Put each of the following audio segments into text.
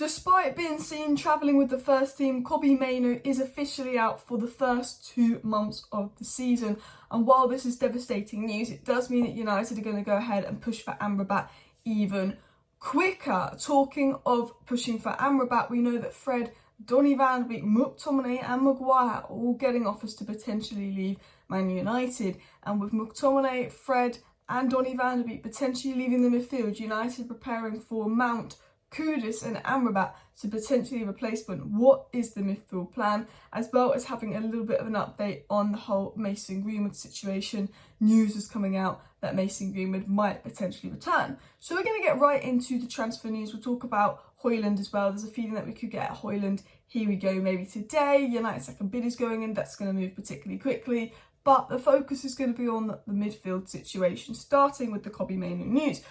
Despite being seen travelling with the first team, Kobbie Mainoo is officially out for the first 2 months of the season. And while this is devastating news, it does mean that United are going to go ahead and push for Amrabat even quicker. Talking of pushing for Amrabat, we know that Fred, Donny, McTominay and Maguire are all getting offers to potentially leave Man United. And with McTominay, Fred and Donny potentially leaving the midfield, United preparing for Mount, Kudus and Amrabat to potentially replacement. What is the midfield plan? As well as having a little bit of an update on the whole Mason Greenwood situation. News is coming out that Mason Greenwood might potentially return. So we're going to get right into the transfer news. We'll talk about Højlund as well. There's a feeling that we could get Højlund. Here we go, maybe today. United's second bid is going in. That's going to move particularly quickly. But the focus is going to be on the midfield situation, starting with the Kobbie Mainoo news.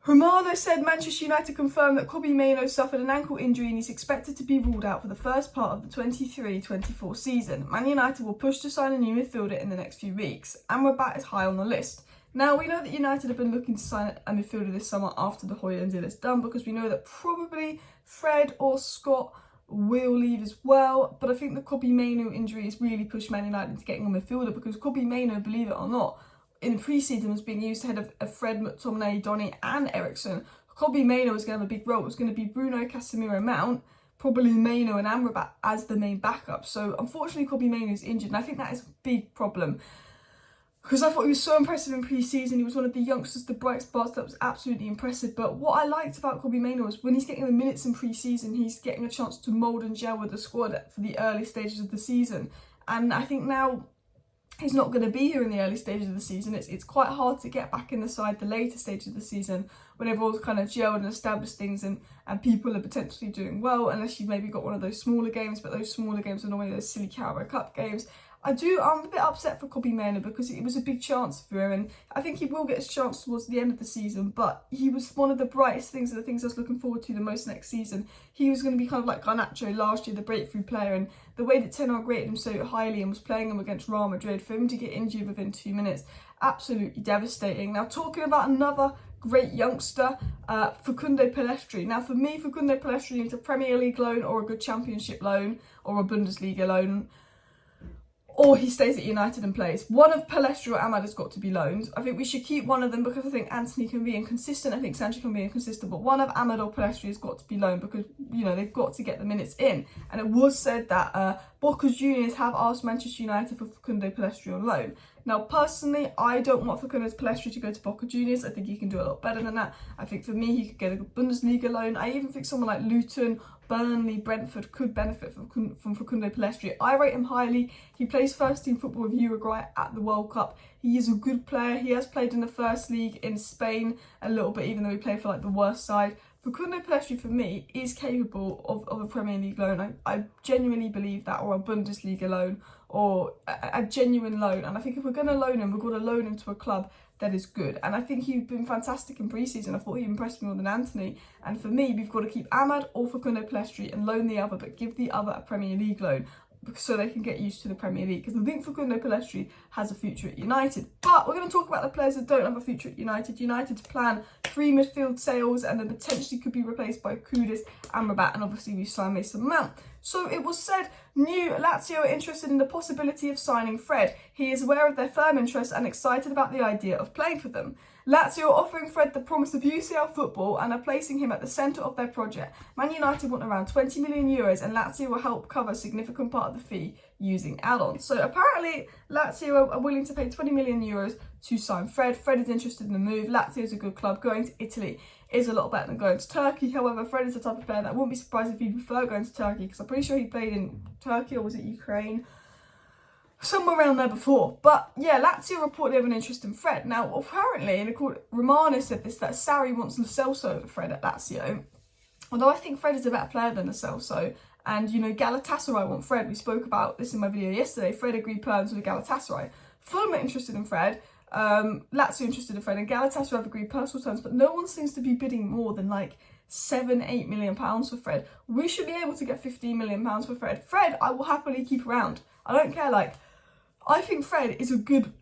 Romano said Manchester United confirmed that Kobbie Mainoo suffered an ankle injury and he's expected to be ruled out for the first part of the 23-24 season. Man United will push to sign a new midfielder in the next few weeks. Amrabat is high on the list. Now, we know that United have been looking to sign a midfielder this summer after the Højlund deal is done, because we know that probably Fred or Scott will leave as well. But I think the Kobbie Mainoo injury has really pushed Man United into getting a midfielder, because Kobbie Mainoo, believe it or not, in the pre-season was being used ahead of Fred, McTominay, Donny and Eriksen. Kobbie Mainoo was going to have a big role. It was going to be Bruno, Casemiro, Mount, probably Mainoo and Amrabat as the main backup. So unfortunately Kobbie Mainoo is injured, and I think that is a big problem, because I thought he was so impressive in pre-season. He was one of the youngsters, the bright spots, that was absolutely impressive. But what I liked about Kobbie Mainoo was when he's getting the minutes in pre-season, he's getting a chance to mould and gel with the squad for the early stages of the season. And I think now he's not going to be here in the early stages of the season. It's quite hard to get back in the side the later stages of the season, when everyone's kind of gelled and established things and people are potentially doing well, unless you've maybe got one of those smaller games. But those smaller games are normally those silly Carabao Cup games. I'm a bit upset for Kobbie Mainoo, because it was a big chance for him, and I think he will get his chance towards the end of the season. But he was one of the brightest things, and the things I was looking forward to the most next season. He was going to be kind of like Garnacho last year, the breakthrough player, and the way that Ten Hag rated him so highly and was playing him against Real Madrid, for him to get injured within 2 minutes, absolutely devastating. Now, talking about another great youngster, Facundo Pellistri. Now, for me, Facundo Pellistri needs a Premier League loan or a good Championship loan or a Bundesliga loan, or he stays at United and plays. One of Pellistri or Amad has got to be loaned. I think we should keep one of them, because I think Anthony can be inconsistent. I think Sancho can be inconsistent. But one of Amad or Pellistri has got to be loaned, because, you know, they've got to get the minutes in. And it was said that Boca Juniors have asked Manchester United for Facundo Pellistri on loan. Now, personally, I don't want Facundo Pellistri to go to Boca Juniors. I think he can do a lot better than that. I think for me, he could get a Bundesliga loan. I even think someone like Luton, Burnley, Brentford could benefit from Facundo Pellistri. I rate him highly. He plays first team football with Uruguay at the World Cup. He is a good player. He has played in the first league in Spain a little bit, even though he played for like the worst side. Facundo Pellistri, for me, is capable of a Premier League loan. I genuinely believe that, or a Bundesliga loan, or a genuine loan. And I think if we're going to loan him, we're going to loan him to a club that is good. And I think he's been fantastic in pre-season. I thought he impressed me more than Anthony. And for me, we've got to keep Amad or Facundo Pellistri and loan the other, but give the other a Premier League loan, so they can get used to the Premier League. Because I think Facundo Pellistri has a future at United. But we're going to talk about the players that don't have a future at United. United's plan: 3 midfield sales, and then potentially could be replaced by Kudus, Amrabat, and obviously we signed Mason Mount. So it was said new Lazio are interested in the possibility of signing Fred. He is aware of their firm interest and excited about the idea of playing for them. Lazio are offering Fred the promise of UCL football and are placing him at the centre of their project. Man United want around 20 million euros, and Lazio will help cover a significant part of the fee using add-ons. So apparently Lazio are willing to pay 20 million euros to sign Fred. Fred is interested in the move. Lazio is a good club. Going to Italy is a lot better than going to Turkey. However, Fred is the type of player that I wouldn't be surprised if he'd prefer going to Turkey, because I'm pretty sure he played in Turkey, or was it Ukraine? Somewhere around there before. But yeah, Lazio reportedly have an interest in Fred. Now, apparently, and Romano said this, that Sarri wants Lo Celso over Fred at Lazio. Although I think Fred is a better player than Lo Celso. And, you know, Galatasaray want Fred. We spoke about this in my video yesterday. Fred agreed terms with Galatasaray. Fulham are interested in Fred. Lazio interested in Fred. And Galatasaray have agreed personal terms. But no one seems to be bidding more than like £7-8 million for Fred. We should be able to get £15 million for Fred. Fred, I will happily keep around. I don't care, like, I think Fred is a good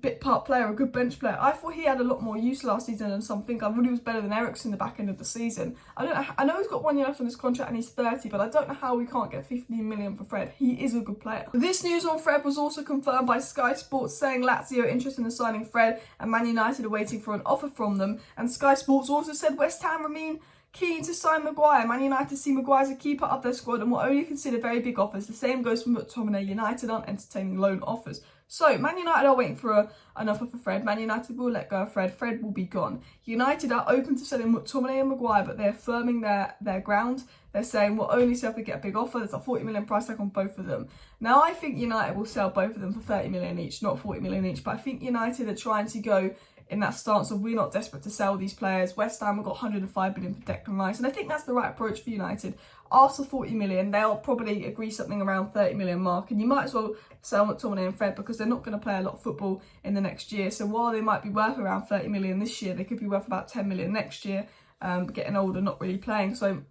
bit part player, a good bench player. I thought he had a lot more use last season and something. I really was better than Eriksen the back end of the season. I know he's got 1 year left on his contract and he's 30, but I don't know how we can't get 15 million for Fred. He is a good player. This news on Fred was also confirmed by Sky Sports, saying Lazio are interested in signing Fred and Man United are waiting for an offer from them. And Sky Sports also said West Ham remain keen to sign Maguire. Man United see Maguire as a key part of their squad and will only consider very big offers. The same goes for McTominay. United aren't entertaining loan offers. So, Man United are waiting for an offer for Fred. Man United will let go of Fred. Fred will be gone. United are open to selling McTominay and Maguire, but they're firming their ground. They're saying we'll only sell if we get a big offer. There's a 40 million price tag on both of them. Now, I think United will sell both of them for 30 million each, not 40 million each. But I think United are trying to go in that stance of we're not desperate to sell these players. West Ham have got 105 million for Declan Rice, and I think that's the right approach for United. Ask for 40 million, they'll probably agree something around 30 million mark, and you might as well sell McTominay and Fred because they're not going to play a lot of football in the next year. So while they might be worth around 30 million this year, they could be worth about 10 million next year, getting older, not really playing. So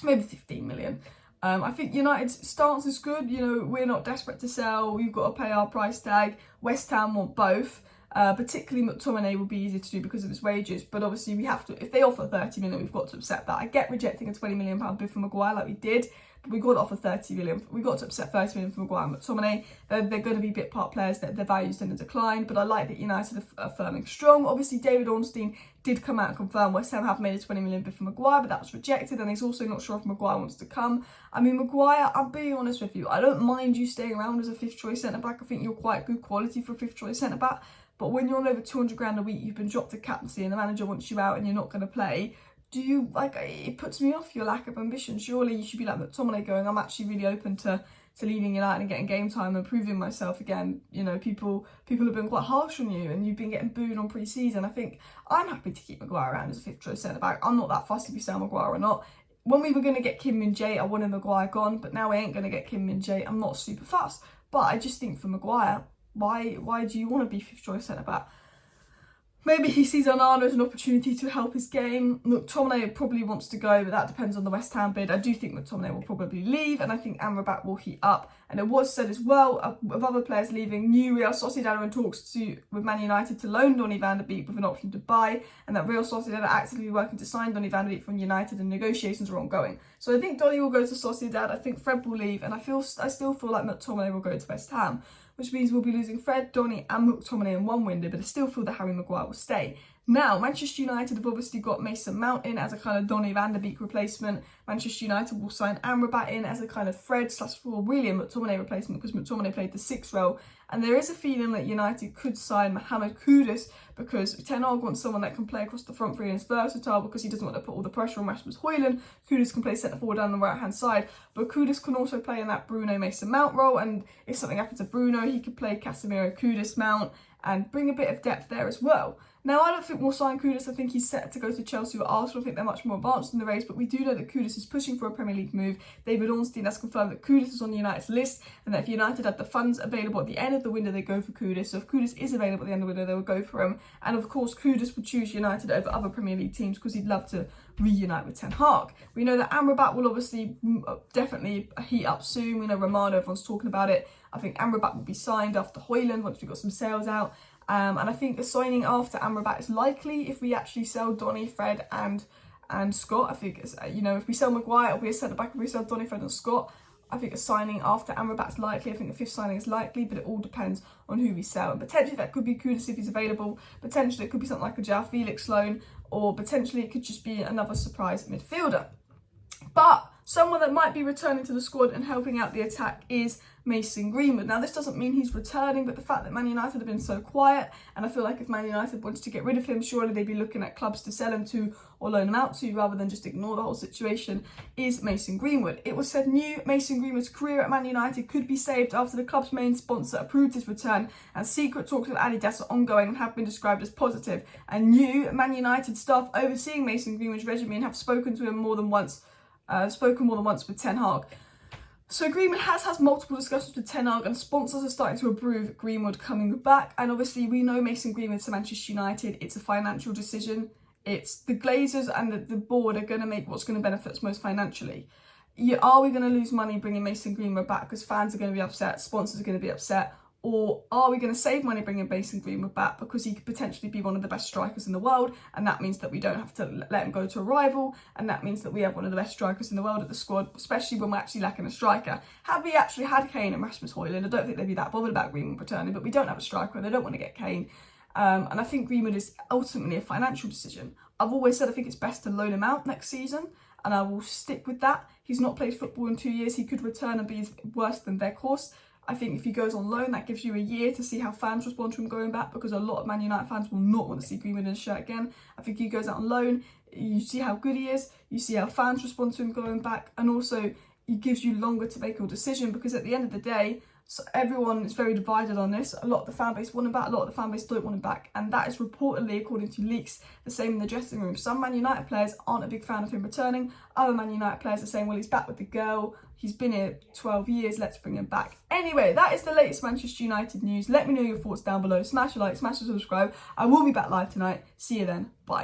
maybe 15 million. I think United's stance is good. You know, we're not desperate to sell. We've got to pay our price tag. West Ham want both. Particularly McTominay will be easier to do because of his wages, but obviously we have to, if they offer 30 million, we've got to accept that. I get rejecting a 20 million pound bid for Maguire like we did, but we got to offer 30 million. We got to accept 30 million for Maguire and McTominay. They're going to be bit part players, that their values tend to decline, but I like that United are firming strong. Obviously David Ornstein did come out and confirm West Ham have made a 20 million bid for Maguire, but that was rejected, and he's also not sure if Maguire wants to come. I mean, Maguire, I'll be honest with you, I don't mind you staying around as a fifth choice centre back. I think you're quite good quality for a fifth choice centre back. But when you're on over 200 grand a week, you've been dropped to captaincy and the manager wants you out and you're not going to play, do you, like, it puts me off your lack of ambition. Surely you should be like McTominay going, I'm actually really open to leaving United and getting game time and proving myself again. You know, people have been quite harsh on you and you've been getting booed on pre-season. I think I'm happy to keep Maguire around as a fifth choice centre back. I'm not that fussed if we sell Maguire or not. When we were going to get Kim Min-jae, I wanted Maguire gone, but now we ain't going to get Kim Min-jae. I'm not super fussed. But I just think for Maguire, why do you want to be fifth choice centre back? Maybe he sees Onana as an opportunity to help his game. McTominay probably wants to go, but that depends on the West Ham bid. I do think McTominay will probably leave, and I think Amrabat will heat up. And it was said as well of other players leaving. New Real Sociedad are in talks with Man United to loan Donny van de Beek with an option to buy, and that Real Sociedad are actively working to sign Donny van de Beek from United, and negotiations are ongoing. So I think Donny will go to Sociedad. I think Fred will leave, and I still feel like McTominay will go to West Ham, which means we'll be losing Fred, Donny and McTominay in one window, but I still feel that Harry Maguire will stay. Now, Manchester United have obviously got Mason Mount in as a kind of Donny van de Beek replacement. Manchester United will sign Amrabat in as a kind of Fred / really a McTominay replacement because McTominay played the 6th role. And there is a feeling that United could sign Mohamed Kudus because Ten Hag wants someone that can play across the front three and is versatile because he doesn't want to put all the pressure on Rasmus Højlund. Kudus can play centre forward down the right hand side, but Kudus can also play in that Bruno Mason Mount role, and if something happens to Bruno, he could play Casemiro, Kudus, Mount and bring a bit of depth there as well. Now, I don't think we'll sign Kudus. I think he's set to go to Chelsea or Arsenal. I think they're much more advanced in the race, but we do know that Kudus is pushing for a Premier League move. David Ornstein has confirmed that Kudus is on United's list and that if United had the funds available at the end of the window, they go for Kudus. So if Kudus is available at the end of the window, they will go for him. And of course, Kudus would choose United over other Premier League teams because he'd love to reunite with Ten Hag. We know that Amrabat will obviously definitely heat up soon. We know Romano, everyone's talking about it. I think Amrabat will be signed after Højlund once we've got some sales out. And I think the signing after Amrabat is likely if we actually sell Donny, Fred and Scott. I think, if we sell Maguire, it'll be a centre-back. If we sell Donny, Fred and Scott, I think a signing after Amrabat is likely. I think the fifth signing is likely, but it all depends on who we sell. And potentially that could be Kudus if he's available. Potentially it could be something like a João Felix loan, or potentially it could just be another surprise midfielder. But someone that might be returning to the squad and helping out the attack is Mason Greenwood. Now, this doesn't mean he's returning, but the fact that Man United have been so quiet, and I feel like if Man United wanted to get rid of him, surely they'd be looking at clubs to sell him to or loan him out to rather than just ignore the whole situation, is Mason Greenwood. It was said Mason Greenwood's career at Man United could be saved after the club's main sponsor approved his return, and secret talks with Adidas are ongoing and have been described as positive. And new Man United staff overseeing Mason Greenwood's regimen have spoken to him more than once with Ten Hag. So Greenwood has multiple discussions with Ten Hag, and sponsors are starting to approve Greenwood coming back. And obviously we know Mason Greenwood to Manchester United, it's a financial decision. It's the Glazers and the board are going to make what's going to benefit us most financially. Are we going to lose money bringing Mason Greenwood back because fans are going to be upset, sponsors are going to be upset? Or are we going to save money bringing Mason Greenwood back because he could potentially be one of the best strikers in the world, and that means that we don't have to let him go to a rival, and that means that we have one of the best strikers in the world at the squad, especially when we're actually lacking a striker. Had we actually had Kane and Rasmus Højlund, I don't think they'd be that bothered about Greenwood returning, but we don't have a striker, they don't want to get Kane. And I think Greenwood is ultimately a financial decision. I've always said I think it's best to loan him out next season, and I will stick with that. He's not played football in 2 years, he could return and be worse than Weghorst. I think if he goes on loan, that gives you a year to see how fans respond to him going back, because a lot of Man United fans will not want to see Greenwood in a shirt again. I think he goes out on loan, you see how good he is, you see how fans respond to him going back, and also it gives you longer to make your decision, because at the end of the day, so everyone is very divided on this. A lot of the fan base want him back, a lot of the fan base don't want him back, and that is reportedly, according to leaks, the same in the dressing room. Some Man United players aren't a big fan of him returning. Other Man United players are saying, well, he's back with the girl, he's been here 12 years, let's bring him back. Anyway, that is the latest Manchester United news. Let me know your thoughts down below. Smash a like, smash a subscribe. I will be back live tonight. See you then. Bye.